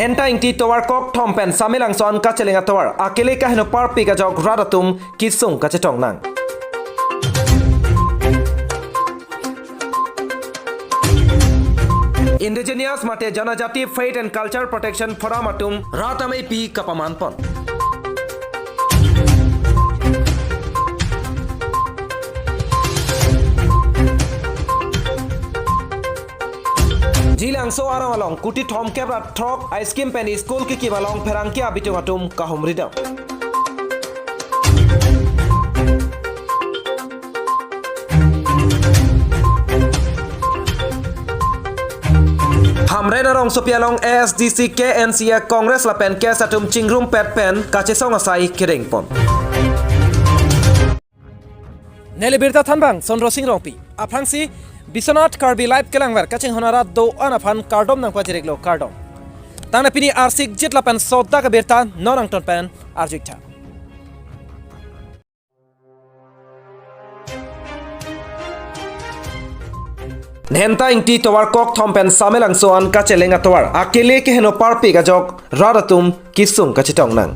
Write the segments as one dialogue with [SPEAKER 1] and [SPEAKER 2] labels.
[SPEAKER 1] Dhenta ingti towar kok thompen samilang son kachelenga towar akele kahino parpi ka jok radatum kisung kachetong nang. Indigenous mate Janajati Faith and Culture Protection Forum atum ratamai pi kapamanpon. Jilang so arang along kuti thom kebra throk ice cream pen school ki kibalong pherang ki abitung atum kahum ridam. Hamre narong sopialong ASDC KNC Congress la pen kes atum chingrum pet pen kachesong asai kiring pon. Adap Abirta thanbang sonro singrongpi aprangsi Biswanath Karbi live kelangwer kaching honara do anaphan kardom nang pajireklo kardom. Tangna pini arsik jitla pen Adap Abirta nonang ton pen arjikta. Dhenta ingti towar kok thompen samelang soan kachelenga towar akele ke heno parpi ga jok radatum kisung kachitong nang.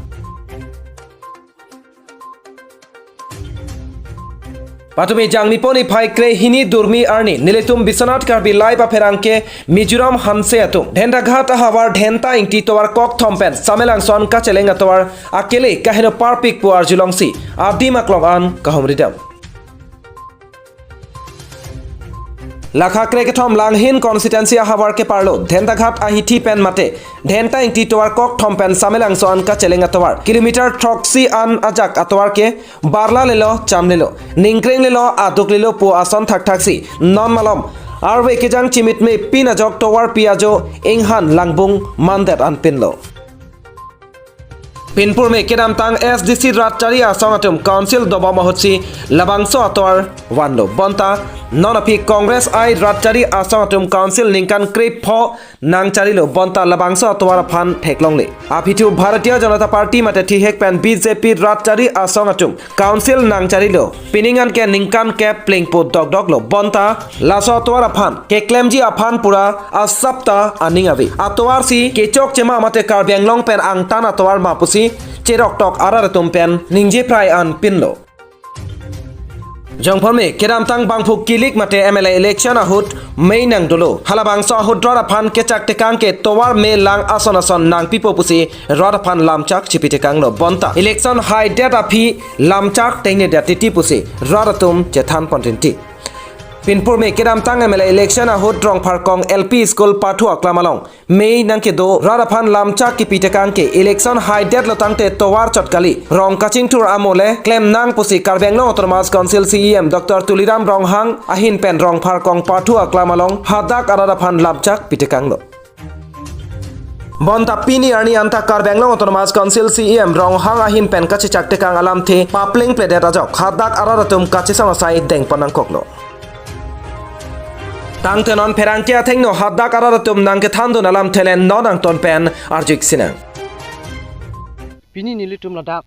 [SPEAKER 1] Patumi jangni poni phai kre hini durmi arni niletum Biswanath Karbi live aferangke Mizoram hanse atum dhenta ghat hawar dhenta ingti towar kok thompen samelang son kachelenga towar akele ka heno parpik puar julongsi adi maklong an kahomridam. Lakha kreke thom langhin constituency habar ke parlo dhenta ghat ahithi pen mate dhenta ingti towar kok thom pen samelang son ka chelenga towar kilometer troxi an ajak atowar ke barla lelo chamlelo ningkreng lelo aduk lelo pu ason thak thaksi non malom arwe kejang chimit me pina jok towar piajo inghan langbung mandet an pinlo. Pinpur में केदाम तांग SDC रातचारी आसंगतुम council दोबा महत्सी लबांगसो अतवार वांडो बंता नॉनअपी कांग्रेस आई रातचारी आसंगतुम council निंकान क्रिप फो नांगचारीलो बंता लबांगसो अतवार फान ठेकलोंगले आपिथु Bharatiya Janata party मते थिहेक pen BJP रातचारी आसंगतुम council नांगचारीलो पिनिंगान के निंकान के प्लिंगपो डगडगलो बंता lasso अतवार फान के क्लेमजी अफान पुरा असप्ता अनिंगावी अतवार सी केचोक चेमा मते कार्बियांगलोंग पेन आंगतान अतवार मापुसी Cerok tok arara tumpen ningje prai an pinlo. Jongphor me kedam tang bangphuk kilik mate MLA election ahut mei nang dolo halabang so ahut rora phan ke chak tekang ke towar me lang ason nang pipo pusi rora phan lamchak chipite kang lo bonta election high data phi lamchak tengne dati pusi rora tum chethan pontinti. Pinpur में केदाम तांग MLA election ahut drong parkong LP school pathu aklamalong mei nang ke do raraphan lamchak ki pitekang ke election high date lo tangte towar chotkali rong kaching tur amole claim nang pusi Karbianglong Autonomous Council CEM Dr. Tuliram Ronghang ahin pen rong parkong pathu aklamalong hadak araraphan lamchak pitekang lo. Bonta pini arni anta Karbianglong Autonomous Council CEM Ronghang ahin pen kachi chaktekang alam the papling pledet ajok hadak araratum kachi samasai deng panang koklo. Tang tenon perangkia thengno hadda kararatum nangke thando nalam thelen nonang ton pen arjik sinang.
[SPEAKER 2] Pini nilitum ladak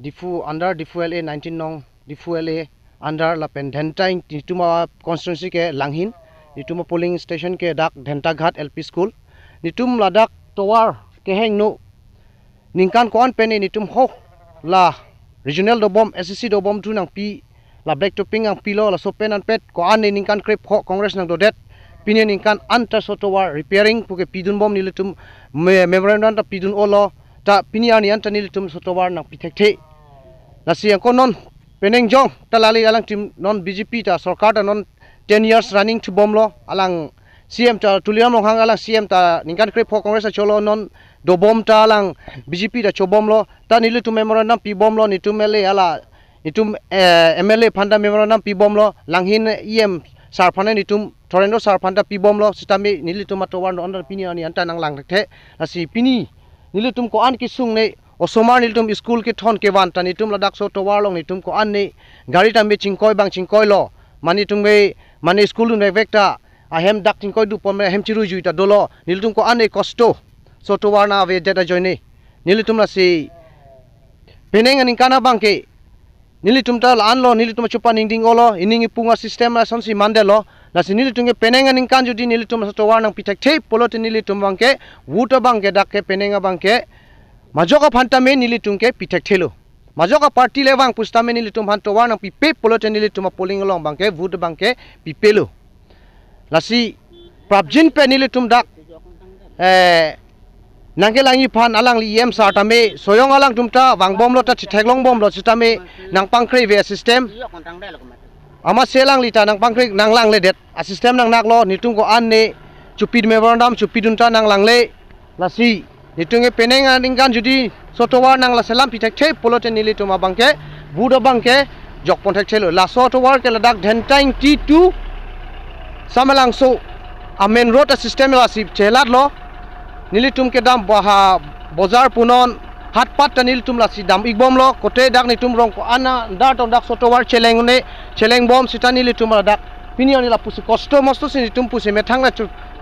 [SPEAKER 2] difu under difu LA 19 nong difu LA under la pen dhenta nituma constituency ke langhin nituma polling station ke dak dhenta ghat LP school nitum ladak towar ke hengno ningkan kon pen nitum ho la regional dobom SCC dobom tu nang pi la black topping ang pilo la sopen an pet ko an ningkan krep ho congress nang dodet pinin ningkan anta sotowar repairing puke pidun bom nilitum memorandum ta pidun olo ta piniani anta nilitum sotowar nang pitekte la siang konon peneng jong ta lali alang tim non BJP ta sarkar ta non 10 years running to bomlo alang CM ta tuliam longhang alang CM ta ningkan krep ho congress ta cholo non do bom ta alang BJP ta chobomlo ta nilitum memorandum pi bomlo nitumele ala itum MLA phanda memorandum pibomlo langhin EM sarphane nitum thorendo sarphanda pibomlo sitame nilitum atowar no under pini ani anta nang lang the asi pini nilitum ko an kisung ne osomar nilitum school ke thon ke wan ta nitum ladak so towar long nitum ko an ne gari tambe chingkoi bang chingkoi lo mani tum be mani school nu vekta ahem dak chingkoi du pom hem chiru juita dolo nilitum ko an ne kosto so towar na ve data joine nilitum la si peneng ani kana bangke nilitum ta lan lo nilitum chupa ningding olo ining ipunga system la sonsi mandelo lasi nili tungke penenga ningkan judi nili tum towar nang pitek thei polot nili tum bangke wuta bangke dakke penenga bangke majoka phantame nili tungke pitek thelo majoka party lewang pustame nili tum han towar nang pipe polot nili tum polling along bangke wuta bangke pipelo lasi prabjin pe nili tum dak nangkelangi phan alang li em sartame soyong alang tumta wangbom lota thithaglong bom lo chitame nang pangkrei ve system ama selang lita nang pangkrei nang lang le det a system nang naklo nitung ko an ne chupid memorandum chupidunta nang lang le lasi nitunge penenga ningkan judi sotowar nang la selam pitek the polote nili tuma bangke buda bangke jok ponthek thelo la sotowar ke ladak dhentain t2 samalang so a main road a system la sip chelat lo nilitum ke dam baha bozar punon hat pat nilitum la si dam igbom lo kote dak nitum rong ko ana dar ton dak sotowar cheleng bom sita nilitum la dak pinion la pusi kosto mosto sinitum pusi methang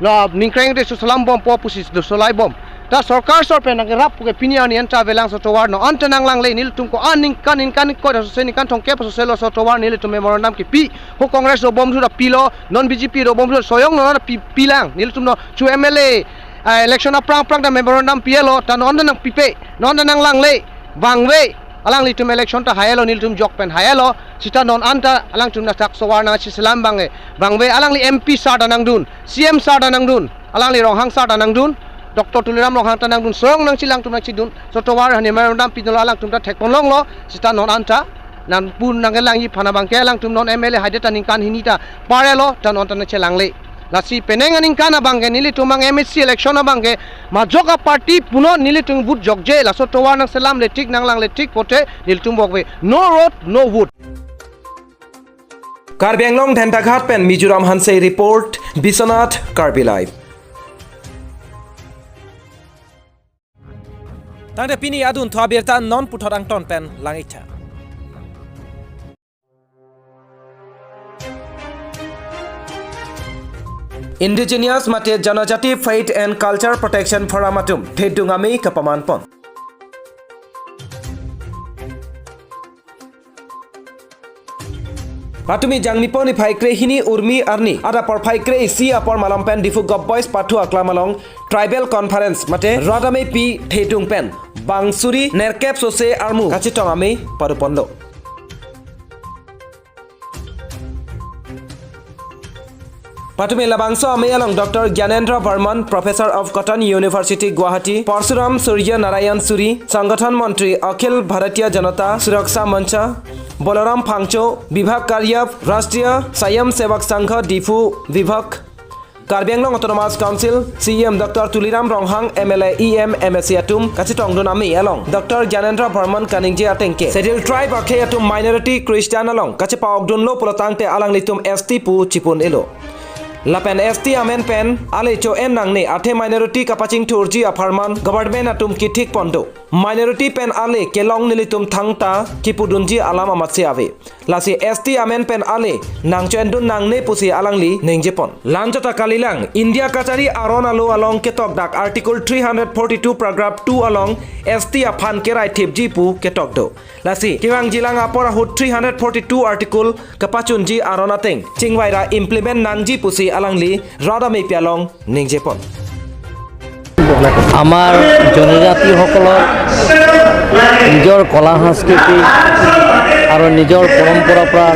[SPEAKER 2] la ningkreng de salam bom po pusi do solai bom ta sarkar sor pe nang rap ke pinion enta velang sotowar no antanang lang le nilitum ko aning kan ko se ni kan thong ke so selo sotowar nilitum memorandum ki pi ho congress ro bom su da pilo non bjp ro bom su soyong no pilang nilitum no chu mla election prang da memorandum PLO ta non nang pipe non nang lang le bangwe alang litum election ta hayalo niltum jok pen hayalo sita non anta alang tum na tak sowarna sisalam bangwe alang li MP sa da nang dun CM sa da nang dun alang li ronghang sa da nang dun Dr. Tuliram ronghang ta nang dun soyong nang silang tum na chidun so towar hani memorandum pinol alang tum ta thekon long lo sita non anta nan pun nang lang yi phana bangke alang tum non MLA haideta ningkan hinita parelo ta non ta na chelang le lasi penenga ningkana bangge nili tumang MSC election bangge majoka party puno nili tung vote jokje la so towar nang salam le tik nang lang le tik pote nili tum bokwe no road no vote
[SPEAKER 1] Karbi Anglong Dhentaghat pen Mizoram Hansei report Biswanath Karbi live Tangde pini adun Adap Abirta non puthorang ton pen langitha Indigenous mate Janajati Faith and Culture Protection Forum atum thedungami kapaman pon Patumi jangmi poni phaikre hini urmi arni ada por phaikre si apor malampen difu gop boys pathu aklamalong tribal conference mate rodame pi thedung pen bangsuri nerkep sose armu kachitongami parupondo Patumi labangso ame along Dr. Gyanendra Barman, Professor of Cotton University, Guwahati, Parsuram Surya Narayan Suri, Sangathan Mantri, Akhil Bharatiya Janata, Suraksha Mancha, Bolaram Phangcho, Vibhag Karyav, Rashtriya Sayam Sevak Sangha, Difu Vibhag, Karbi Anglong Autonomous Council, CM Dr. Tuliram Ronghang, MLA EM MSC Atum, Kachitongdun Ami along Dr. Gyanendra Barman Kaningje Atenke, Sedil Tribe Akhe Atum Minority Christian along, Kachipa Ogdun Lo Pulotangte Alang Litum ST Pu Chipun Elo. Lapen ST amen pen ale cho en nang ne athe minority kapaching thurji aparman government atum ki thik pondo minority pen ale kelong nilitum thangta kipudunji alama matse ave lasi ST amen pen ale nang chendun nang ne pusi alangli nengjepon lanjota kalilang India kachari aron alo along ketok dak article 342 paragraph 2 along ST aphan kerai thepji pu ketok do lasi kiwang jilang apora hut 342 article kapachunji aronateng chingwaira implement nangji pusi alangli rodame pialong ningjepon
[SPEAKER 3] আমাৰ জনজাতিসকলৰ নিজৰ কলা সংস্কৃতি আৰু নিজৰ পৰম্পৰাৰ পৰা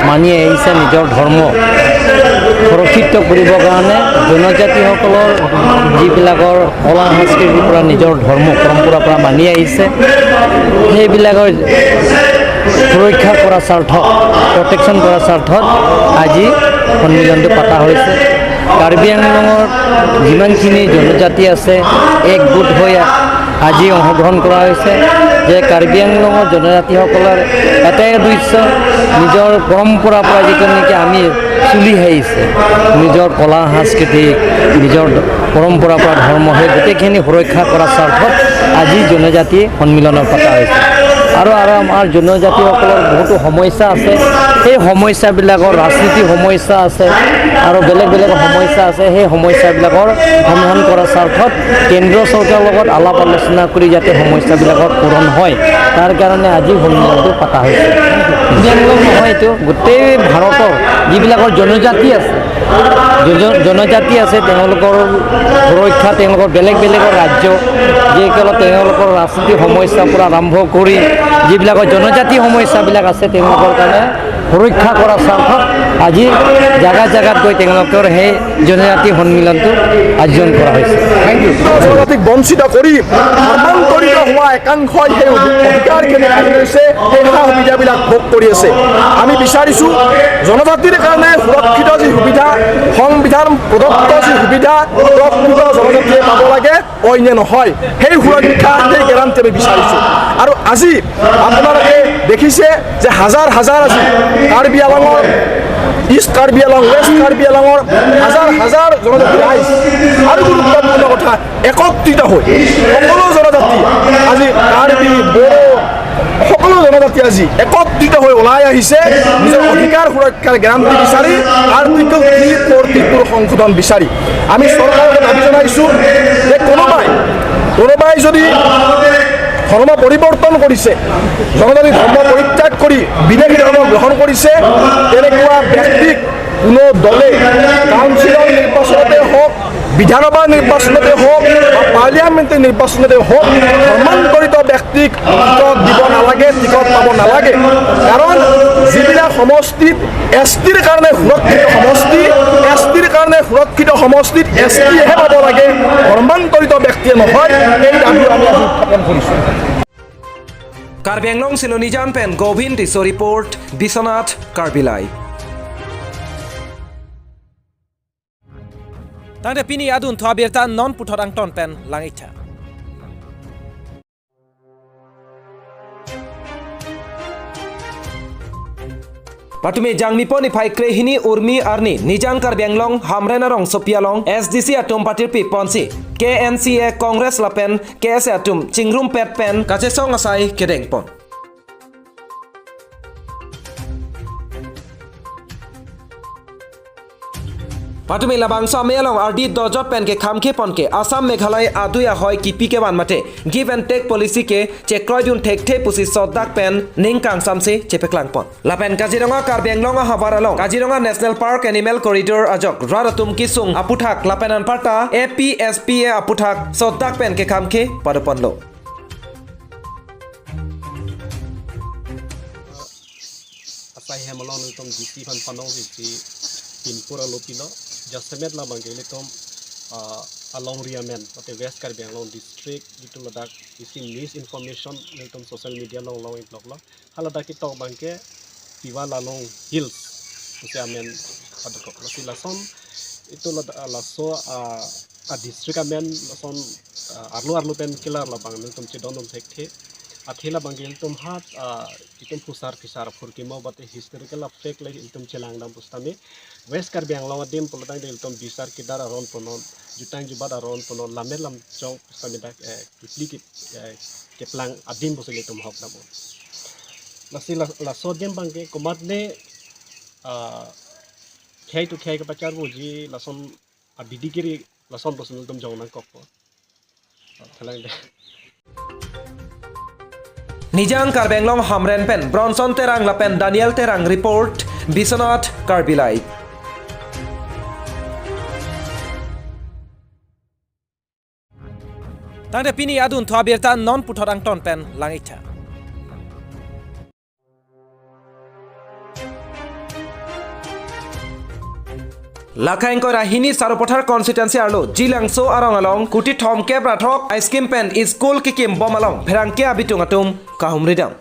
[SPEAKER 3] মানি আহিছে নিজৰ ধৰ্ম সুৰক্ষিত কৰিবৰ কাৰণে জনজাতিসকলৰ যিবিলাকৰ কলা সংস্কৃতিৰ পৰা নিজৰ ধৰ্ম পৰম্পৰাৰ পৰা মানি আহিছে সেইবিলাকৰ সুৰক্ষা কৰাৰ স্বাৰ্থত প্ৰটেকশ্যন কৰাৰ স্বাৰ্থত আজি সন্মিলনটো পতা হৈছে কাৰ্বি আংলঙৰ যিমানখিনি জনজাতি আছে একগোট হৈ আজি অংশগ্ৰহণ কৰা হৈছে যে কাৰ্বি আংলঙৰ জনজাতিসকলৰ এটাই উদ্দেশ্য নিজৰ পৰম্পৰাৰ পৰা যিটো নেকি আমি চলি আহিছে নিজৰ কলা সাংস্কৃতিক নিজৰ পৰম্পৰাৰ পৰা ধৰ্ম সেই গোটেইখিনি সুৰক্ষা কৰাৰ স্বাৰ্থত আজি জনজাতি সন্মিলনৰ পতা হৈছে আৰু আমাৰ জনজাতিসকলৰ বহুতো সমস্যা আছে সেই সমস্যাবিলাকৰ ৰাজনীতি সমস্যা আছে আৰু বেলেগ বেলেগ সমস্যা আছে সেই সমস্যাবিলাকৰ সমাধান কৰাৰ স্বাৰ্থত কেন্দ্ৰীয় চৰকাৰৰ লগত আলাপ আলোচনা কৰি যাতে সমস্যাবিলাকৰ পূৰণ হয় তাৰ কাৰণে আজি সন্মিলনটো পতা হৈছে নহয় এইটো গোটেই ভাৰতৰ যিবিলাকৰ জনজাতি আছে জনজাতি আছে তেওঁলোকৰ সুৰক্ষা তেওঁলোকৰ বেলেগ বেলেগৰ ৰাজ্য যিসকলৰ তেওঁলোকৰ ৰাজনীতি সমস্যাৰ পৰা আৰম্ভ কৰি যিবিলাকৰ জনজাতি সমস্যাবিলাক আছে তেওঁলোকৰ কাৰণে সুৰক্ষা কৰাৰ স্বাৰ্থত আজি জাগাত গৈ তেওঁলোকৰ সেই জনজাতি সন্মিলনটো আয়োজন কৰা হৈছে।
[SPEAKER 4] Thank U. জনজাতিক বঞ্চিত কৰি ধৰ্মান্তৰিত হোৱা একাংশই সেই অধিকাৰখিনি কাঢ়ি লৈছে, সেই সা সুবিধাবিলাক ভোগ কৰি আছে। আমি বিচাৰিছোঁ জনজাতিৰ কাৰণে সুৰক্ষিত যি সুবিধা, সংবিধান প্ৰদত্ত যি সুবিধা প্ৰকৃত জনজাতিয়ে পাব লাগে, অন্য নহয়। সেই সুৰক্ষা, সেই গেৰাণ্টি আমি বিচাৰিছোঁ। আৰু আজি আপোনালোকে দেখিছে যে হাজাৰ হাজাৰ আজি কাৰ্বি আংলঙৰ ইষ্ট কাৰ্বি আংলং, ৱেষ্ট কাৰ্বি আংলঙৰ হাজাৰ জনজাতি ৰাইজ আৰু গুৰুত্বপূৰ্ণ কথা একত্ৰিত হৈ সকলো জনজাতি আজি কাৰ্বি, বড়ো সকলো জনজাতি আজি একত্ৰিত হৈ ওলাই আহিছে নিজৰ অধিকাৰ সুৰক্ষাৰ গেৰাণ্টি বিচাৰি, আৰ্টিকল 342 সংশোধন বিচাৰি। আমি চৰকাৰক দাবী জনাইছোঁ যে কোনোবাই যদি ধৰ্ম পৰিৱৰ্তন কৰিছে, জনজাতি ধৰ্ম পৰিত্যাগ কৰি বিদেশী ধৰ্ম গ্ৰহণ কৰিছে, তেনেকুৱা ব্যক্তিক কোনো দলে কাউন্সিলৰ নিৰ্বাচনতে হওক, বিধানসভা নিৰ্বাচনতে হওক বা পাৰ্লিয়ামেণ্টৰ নিৰ্বাচনতে হওক ধৰ্মান্তৰিত ব্যক্তিক টিকট দিব নালাগে, টিকট পাব নালাগে। কাৰণ যিবিলাক সমষ্টিত STৰ কাৰণে সুৰক্ষিত সমষ্টি, STৰ কাৰণে সুৰক্ষিত সমষ্টিত STহে পাব লাগে, ধৰ্মান্তৰিত ব্যক্তিয়ে নহয়। এই দাবী আমি আজি উত্থাপন কৰিছোঁ।
[SPEAKER 1] কাৰ্বি আংলং চিলনী জান পেন Gobinda Tisso report Biswanath Karbi live. Tanda pini adun Adap Abirta non puthot ang ton pen langitha. Patume jangmi poni phai krehini urmi arni nijang Karbi Anglong hamrena rong sopialong SDC atum patir pi ponsi KNCA Congress lapen KS atum chingrum pet pen kache song asai kedeng pon. Patume labang so melong RD dojot pen ke khamke pon ke Assam Meghalaya aduya hoy ki pike ban mate give and take policy ke chekroi dun thek the pusi sodak pen ningkang samse chepeklang pon lapen Kaziranga Karbi Anglong habaralong Kaziranga National Park Animal Corridor ajok raratum kisung aputhak lapenan parta APSPA aputhak sodak pen ke khamke padopon lo
[SPEAKER 5] asai hemalong tom DC fan panong si pinpura lopilo jasemet la bangele tom along riamen pate West Karbi Anglong district gitu ladak isi misinformation tom social media long blog lo halada ki tok bangke piwa lalong hills usiamen adok lasi lason itu laso a district amen lason arlo pen killer la bang tom chidon tom thekte athila bangel tom hat item pusar kisar furkimo bate historical fake like item chelang dam pustami West Karbi Anglong dim polotang del tom bisar kidar aron ponon jutang jubat aron ponon lamelam chong pustami dak duplicate keplang adim posile tom hok damo lasi la sodium bangke komat ne khai to khai ka pachar boji lason abidikiri lason posunul tom jong nang kokko thalang de
[SPEAKER 1] Nijang Karbi Anglong hamren pen Bronson terang lapen Daniel terang report Biswanath Karbi live. Tanda pini adun Adap Abirta non puthot ang ton pen langitha. Lakain ko rahini saropothar constituency arlo jilangso arong along kuti thomke prathok ice cream pen school kikim bomalong pherangke abitung atum kahumridam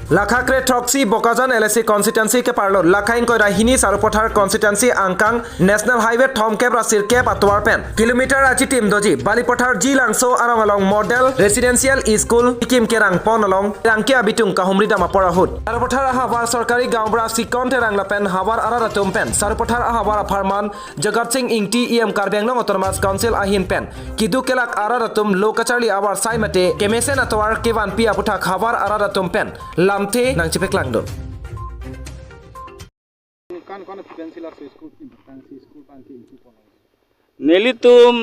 [SPEAKER 1] Lakhakre Troxy Bokazan LSC constituency ke parlo Lakhain ko rahini saropothar constituency angkang national highway thomke brasir ke patwar pen kilometer achi tim doji balipothar jilangso arong along model residential school kikim kerang pon along rangke abitung kahumridam aporahut saropothar habar sarkari gaombra sikon terang lapen habar araratum pen saropothar habar farman Jagat Singh Ingti EM Karbi Anglong Autonomous Council ahin pen kidu kelak araratum lokacharli abar saimate kemesen atwar kevan pi aputhak habar araratum pen lamte nang cepek langdon
[SPEAKER 6] nelitum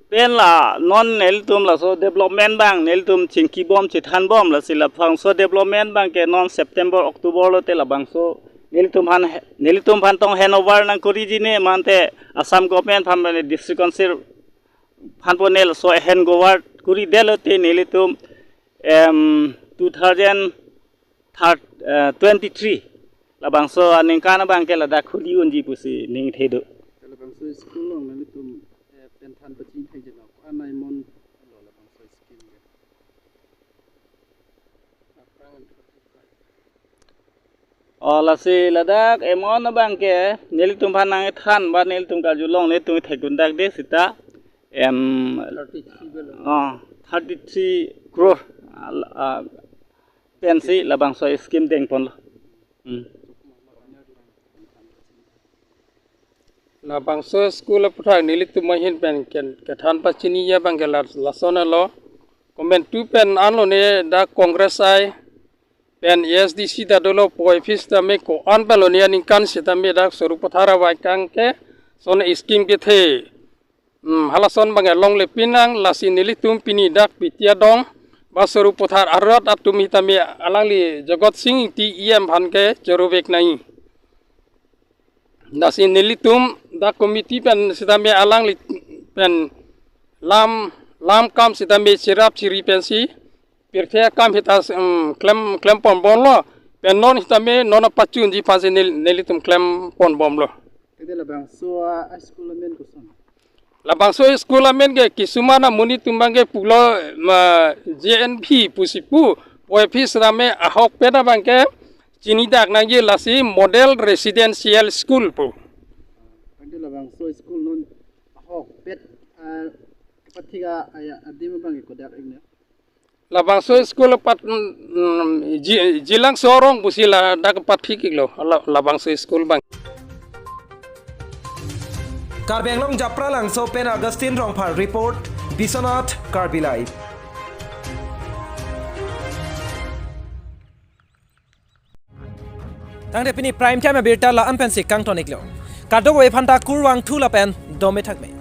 [SPEAKER 6] pen la non nelitum la so development bang nelitum chingki bom chithan bom la sila phang so development bang ke non September October lo te la bang so nilitum phan tong handover nang kori jine mante Assam government phan bane district council phan ponel so handover kori delote nilitum 2023 labang so aning kana bang ke lada khuli unji pusi ning thedo
[SPEAKER 7] labang so school long nilitum pen than pachin thai jeno anai mon lo labang so scheme ge
[SPEAKER 6] Ola si ladak emon bang ke nilitum phan nang than ba nilitum ka julong nilitum thekun dak de sita 33 crore pensi labang so scheme deng pon lo
[SPEAKER 7] labang so school puthak nilitum mahin pen ken than pachini ya bang ke lasona lo comment tu pen anlo ne da congress ai pen SDC da dolo poifis da me ko an balonia ning kan sita me da soru pathara wa kang ke son scheme ke the halason bang long le pinang lasi nilitum pini dak pitia dong basoru pothar arat atumi tami alangli jagot sing ti em bhan ke jorobek nai nasi nilitum da committee pen sita me alangli pen lam kam sita me sirap chiri pensi pirthia kam hita klem pon bon lo pen non hita me non pachun ji phase nelitum klem pon bom lo
[SPEAKER 2] ede labang so school men ko son
[SPEAKER 7] labang so school amen ge kisumana muni tumbange pulo JNP pusipu office rame ahok peda bangke chini dak nangi lasi model residential school pu
[SPEAKER 2] ede labang so school non ahok pet patiga aya adim bang ko dak igna
[SPEAKER 7] labang so school pat jilang sorong pusila dak pathik lo labang so school bang
[SPEAKER 1] Karbi Anglong Japra lang so pen Augustine Rongphar report Biswanath Karbi live Tangde pini prime time Abirta la ampen si kang tonik lo Kadogwe phanta kurwang thula pen dome thakme